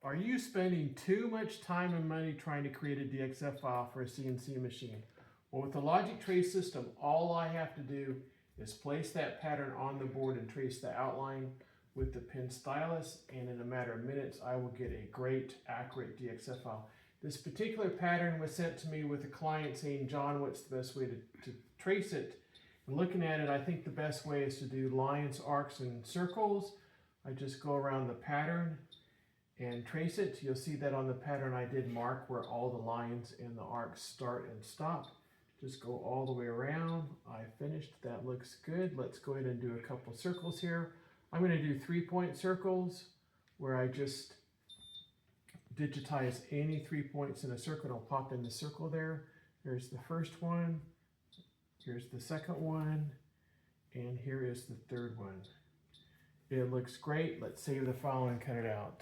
Are you spending too much time and money trying to create a DXF file for a CNC machine? Well, with the Logic Trace system, all I have to do is place that pattern on the board and trace the outline with the pen stylus, and in a matter of minutes, I will get a great, accurate DXF file. This particular pattern was sent to me with a client saying, John, what's the best way to trace it? And looking at it, I think the best way is to do lines, arcs, and circles. I just go around the pattern and trace it. You'll see that on the pattern I did mark where all the lines and the arcs start and stop. Just go all the way around. I finished. That looks good. Let's go ahead and do a couple circles here. I'm going to do 3-point circles where I just digitize any 3 points in a circle. I'll pop in the circle there. Here's the first one. Here's the second one. And here is the third one. It looks great. Let's save the file and cut it out.